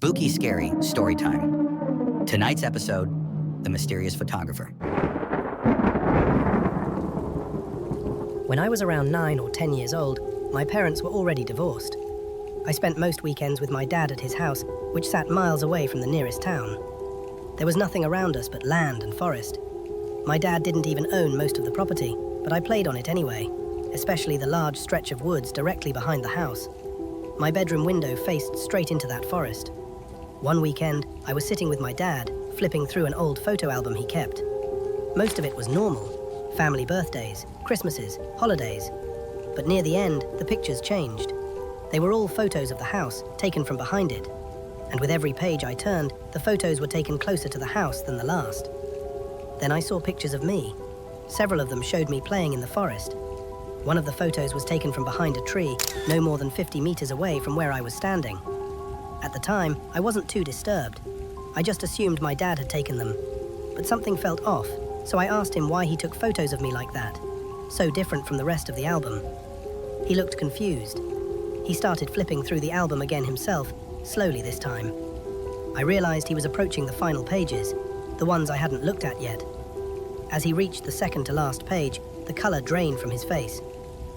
Spooky Scary Story Time. Tonight's episode, The Mysterious Photographer. When I was around 9 or 10 years old, my parents were already divorced. I spent most weekends with my dad at his house, which sat miles away from the nearest town. There was nothing around us but land and forest. My dad didn't even own most of the property, but I played on it anyway, especially the large stretch of woods directly behind the house. My bedroom window faced straight into that forest. One weekend, I was sitting with my dad, flipping through an old photo album he kept. Most of it was normal: family birthdays, Christmases, holidays. But near the end, the pictures changed. They were all photos of the house, taken from behind it. And with every page I turned, the photos were taken closer to the house than the last. Then I saw pictures of me. Several of them showed me playing in the forest. One of the photos was taken from behind a tree, no more than 50 meters away from where I was standing. At the time, I wasn't too disturbed. I just assumed my dad had taken them. But something felt off, so I asked him why he took photos of me like that, so different from the rest of the album. He looked confused. He started flipping through the album again himself, slowly this time. I realized he was approaching the final pages, the ones I hadn't looked at yet. As he reached the second to last page, the color drained from his face.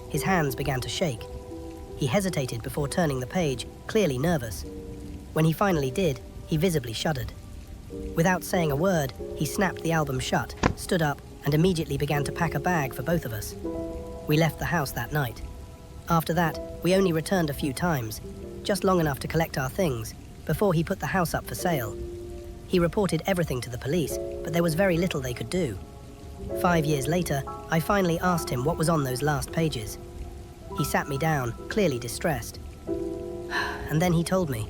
His hands began to shake. He hesitated before turning the page, clearly nervous. When he finally did, he visibly shuddered. Without saying a word, he snapped the album shut, stood up, and immediately began to pack a bag for both of us. We left the house that night. After that, we only returned a few times, just long enough to collect our things, before he put the house up for sale. He reported everything to the police, but there was very little they could do. 5 years later, I finally asked him what was on those last pages. He sat me down, clearly distressed. And then he told me.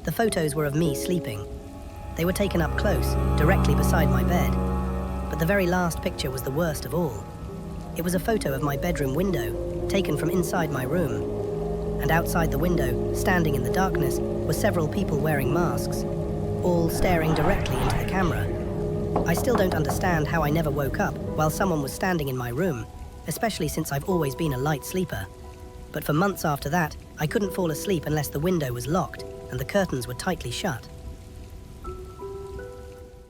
The photos were of me sleeping. They were taken up close, directly beside my bed. But the very last picture was the worst of all. It was a photo of my bedroom window, taken from inside my room. And outside the window, standing in the darkness, were several people wearing masks, all staring directly into the camera. I still don't understand how I never woke up while someone was standing in my room, especially since I've always been a light sleeper. But for months after that, I couldn't fall asleep unless the window was locked and the curtains were tightly shut.